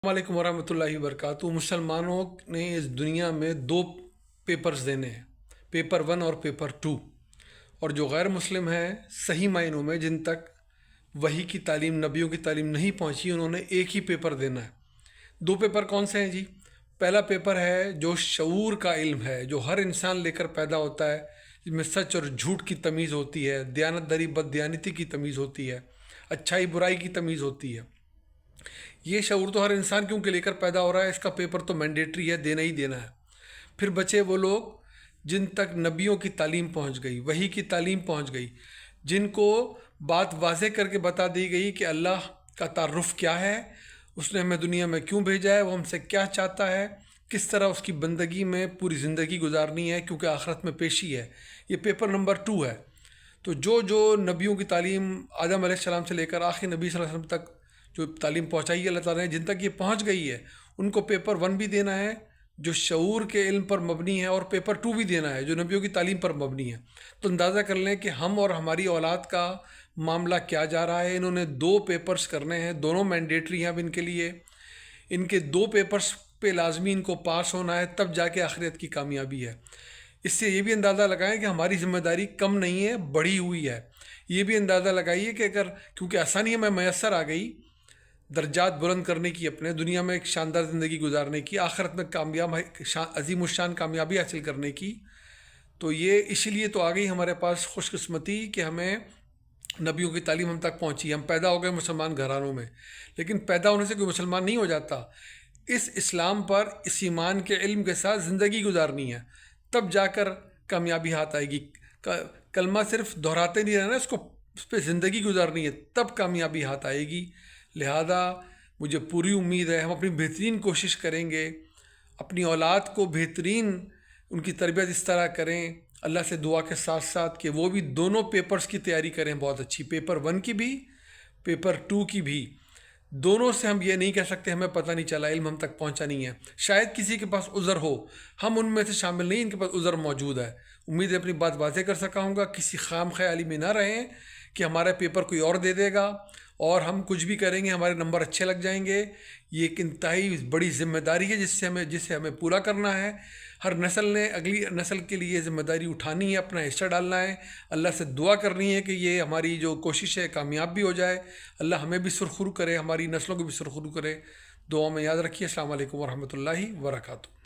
السلام علیکم ورحمۃ اللہ وبرکاتہ۔ مسلمانوں نے اس دنیا میں دو پیپرز دینے ہیں، پیپر 1 اور پیپر 2، اور جو غیر مسلم ہیں صحیح معنوں میں جن تک وحی کی تعلیم، نبیوں کی تعلیم نہیں پہنچی، انہوں نے ایک ہی پیپر دینا ہے۔ دو پیپر کون سے ہیں جی؟ پہلا پیپر ہے جو شعور کا علم ہے، جو ہر انسان لے کر پیدا ہوتا ہے، جس میں سچ اور جھوٹ کی تمیز ہوتی ہے، دیانت داری بد دیانتی کی تمیز ہوتی ہے، اچھائی برائی کی تمیز ہوتی ہے۔ یہ شعور تو ہر انسان کیونکہ لے کر پیدا ہو رہا ہے، اس کا پیپر تو مینڈیٹری ہے، دینا ہی دینا ہے۔ پھر بچے وہ لوگ جن تک نبیوں کی تعلیم پہنچ گئی، وحی کی تعلیم پہنچ گئی، جن کو بات واضح کر کے بتا دی گئی کہ اللہ کا تعارف کیا ہے، اس نے ہمیں دنیا میں کیوں بھیجا ہے، وہ ہم سے کیا چاہتا ہے، کس طرح اس کی بندگی میں پوری زندگی گزارنی ہے، کیونکہ آخرت میں پیشی ہے۔ یہ پیپر نمبر 2 ہے۔ تو جو نبیوں کی تعلیم آدم علیہ السلام سے لے کر آخر نبی صلی اللہ علیہ وسلم تک جو تعلیم پہنچائی ہے اللہ تعالیٰ نے، جن تک یہ پہنچ گئی ہے، ان کو پیپر 1 بھی دینا ہے جو شعور کے علم پر مبنی ہے، اور پیپر 2 بھی دینا ہے جو نبیوں کی تعلیم پر مبنی ہے۔ تو اندازہ کر لیں کہ ہم اور ہماری اولاد کا معاملہ کیا جا رہا ہے۔ انہوں نے 2 پیپرز کرنے ہیں، دونوں مینڈیٹری ہیں اب ان کے لیے۔ ان کے 2 پیپرز پہ لازمی ان کو پاس ہونا ہے، تب جا کے آخرت کی کامیابی ہے۔ اس سے یہ بھی اندازہ لگائیں کہ ہماری ذمہ داری کم نہیں ہے، بڑھی ہوئی ہے۔ یہ بھی اندازہ لگائیے کہ اگر کیونکہ آسانی ہمیں میسر آ گئی درجات بلند کرنے کی، اپنے دنیا میں ایک شاندار زندگی گزارنے کی، آخرت میں کامیاب عظیم الشان کامیابی حاصل کرنے کی، تو یہ اسی لیے تو آ گئی ہمارے پاس خوش قسمتی کہ ہمیں نبیوں کی تعلیم ہم تک پہنچی۔ ہم پیدا ہو گئے مسلمان گھرانوں میں، لیکن پیدا ہونے سے کوئی مسلمان نہیں ہو جاتا۔ اس اسلام پر، اس ایمان کے علم کے ساتھ زندگی گزارنی ہے، تب جا کر کامیابی ہاتھ آئے گی۔ کلمہ صرف دہراتے نہیں رہنا، اس پہ زندگی گزارنی ہے، تب کامیابی ہاتھ آئے گی۔ لہذا مجھے پوری امید ہے ہم اپنی بہترین کوشش کریں گے، اپنی اولاد کو بہترین ان کی تربیت اس طرح کریں، اللہ سے دعا کے ساتھ ساتھ کہ وہ بھی دونوں پیپرز کی تیاری کریں بہت اچھی، پیپر 1 کی بھی، پیپر 2 کی بھی۔ دونوں سے ہم یہ نہیں کہہ سکتے ہمیں پتہ نہیں چلا، علم ہم تک پہنچا نہیں ہے۔ شاید کسی کے پاس عذر ہو، ہم ان میں سے شامل نہیں، ان کے پاس عذر موجود ہے۔ امید ہے اپنی بات واضح کر سکا ہوں گا۔ کسی خام خیالی میں نہ رہیں کہ ہمارا پیپر کوئی اور دے دے گا اور ہم کچھ بھی کریں گے ہمارے نمبر اچھے لگ جائیں گے۔ یہ ایک انتہائی بڑی ذمہ داری ہے جسے ہمیں پورا کرنا ہے۔ ہر نسل نے اگلی نسل کے لیے ذمہ داری اٹھانی ہے، اپنا حصہ ڈالنا ہے، اللہ سے دعا کرنی ہے کہ یہ ہماری جو کوشش ہے کامیاب بھی ہو جائے، اللہ ہمیں بھی سرخرو کرے، ہماری نسلوں کو بھی سرخرو کرے۔ دعا میں یاد رکھیے۔ السلام علیکم ورحمۃ اللہ وبرکاتہ۔